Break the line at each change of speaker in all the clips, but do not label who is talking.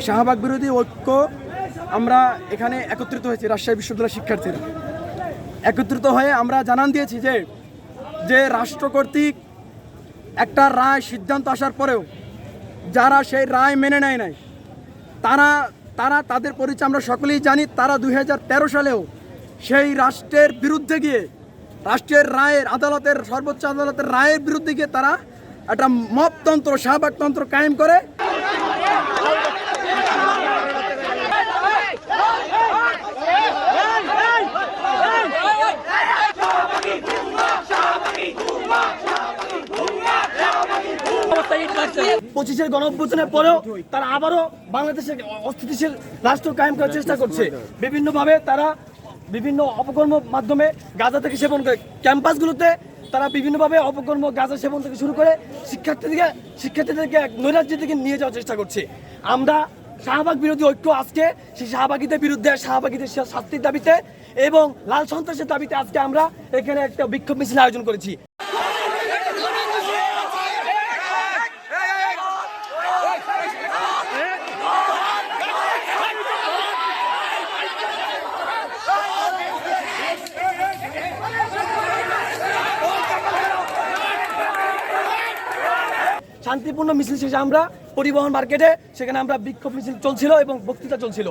শাহবাগ বিরোধী ঐক্য আমরা এখানে একত্রিত হয়েছি। রাজশাহী বিশ্ববিদ্যালয়ের শিক্ষার্থীরা একত্রিত হয়ে আমরা জানান দিয়েছি যে রাষ্ট্র কর্তৃক একটা রায় সিদ্ধান্ত আসার পরেও যারা সেই রায় মেনে নেয় নাই তাদের পরিচয় আমরা সকলেই জানি। তারা 2013 সালেও সেই রাষ্ট্রের বিরুদ্ধে গিয়ে রাষ্ট্রের রায়ের সর্বোচ্চ আদালতের রায়ের বিরুদ্ধে গিয়ে তারা একটা মপতন্ত্র শাহবাগতন্ত্র কায়েম করে
পঁচিশের গণঅভ্যুত্থানের পরেও তারা আবারও বাংলাদেশে অস্থিতিশীল রাষ্ট্র কায়েম করার চেষ্টা করছে। বিভিন্নভাবে তারা বিভিন্ন অপকর্ম মাধ্যমে গাঁজা থেকে সেবন করে ক্যাম্পাসগুলোতে তারা বিভিন্নভাবে অপকর্ম গাঁজা সেবন থেকে শুরু করে শিক্ষার্থীদেরকে নৈরাজ্যের দিকে নিয়ে যাওয়ার চেষ্টা করছে। আমরা শাহবাগ বিরোধী ঐক্য আজকে সেই শাহবাগীদের বিরুদ্ধে শাহবাগীদের শাস্তির দাবিতে এবং লাল সন্ত্রাসের দাবিতে আজকে আমরা এখানে একটা বিক্ষোভ মিছিল আয়োজন করেছি। শান্তিপূর্ণ মিছিল শেষে আমরা পরিবহন মার্কেটে সেখানে আমরা বিক্ষোভ মিছিল চলছিল এবং বক্তৃতা চলছিল।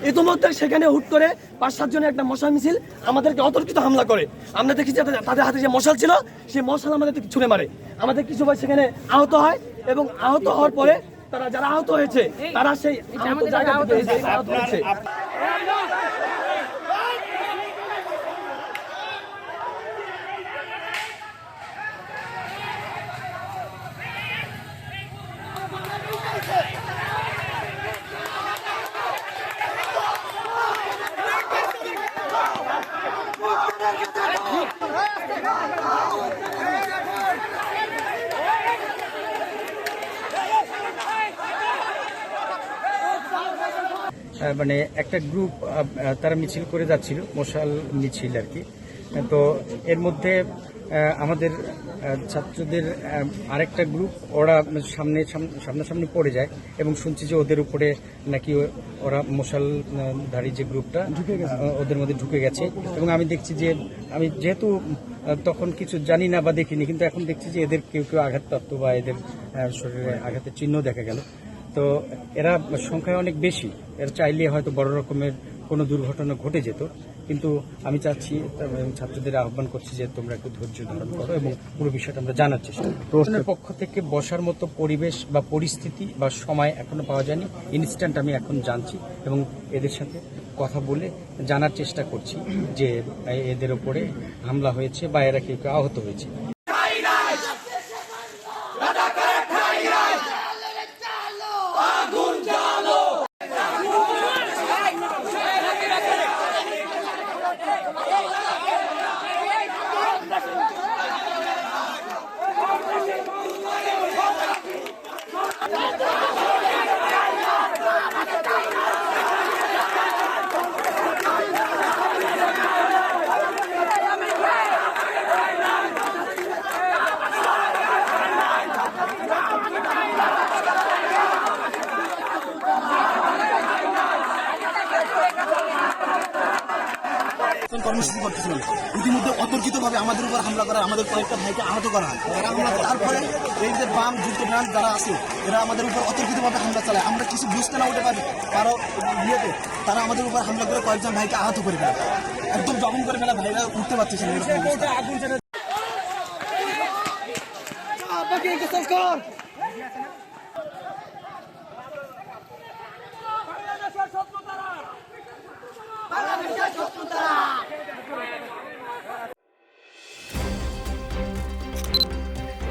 ইতিমধ্যে সেখানে হুট করে 5-7 জনের একটা মশাল মিছিল আমাদেরকে অতর্কিত হামলা করে। আমরা দেখি যে তাদের হাতে যে মশাল ছিল সেই মশাল আমাদের ছুঁড়ে মারে। আমাদের কিছু ভাই সেখানে আহত হয় এবং আহত হওয়ার পরে যারা আহত হয়েছে তারা সেই জায়গা থেকে আহত হয়েছে।
মানে একটা গ্রুপ তারা মিছিল করে যাচ্ছিল, মশাল মিছিল আর কি। তো এর মধ্যে আমাদের ছাত্রদের আরেকটা গ্রুপ ওরা সামনাসামনি পড়ে যায় এবং শুনছি যে ওদের উপরে নাকি ওরা মশালধারী যে গ্রুপটা ওদের মধ্যে ঢুকে গেছে। এবং আমি দেখছি যে আমি যেহেতু তখন কিছু জানি না বা দেখিনি, কিন্তু এখন দেখছি যে এদের কেউ আঘাতপ্রাপ্ত বা এদের শরীরে আঘাতের চিহ্ন দেখা গেল। তো এরা সংখ্যায় অনেক বেশি, এরা চাইলে হয়তো বড় রকমের কোনো দুর্ঘটনা ঘটে যেত। কিন্তু আমি চাচ্ছি এবং ছাত্রদের আহ্বান করছি যে তোমরা একটু ধৈর্য ধারণ করো এবং পুরো বিষয়টা আমরা জানার চেষ্টা করি। প্রশ্নের পক্ষ থেকে বসার মতো পরিবেশ বা পরিস্থিতি বা সময় এখনো পাওয়া যায়নি। ইনস্ট্যান্ট আমি এখন জানছি এবং এদের সাথে কথা বলে জানার চেষ্টা করছি যে এদের ওপরে হামলা হয়েছে বা এরা কেউ আহত হয়েছে।
কর্মসূচি করতেছিলাম, ইতিমধ্যে অতর্কিতভাবে আমাদের উপর হামলা করা, আমাদের কয়েকটা ভাইকে আহত করা হয়। তারপরে এই যে বাম যুদ্ধ ব্রাঞ্চ যারা আছে এরা আমাদের উপর অতর্কিতভাবে হামলা চালায়। আমরা কিছু বুঝতে না উঠে পারি কারো ইয়েতে তারা আমাদের উপর হামলা করে কয়েকজন ভাইকে আহত করে ফেলে, একদম জখম করে ফেলা, ভাইরা উঠতে পারতেছে না।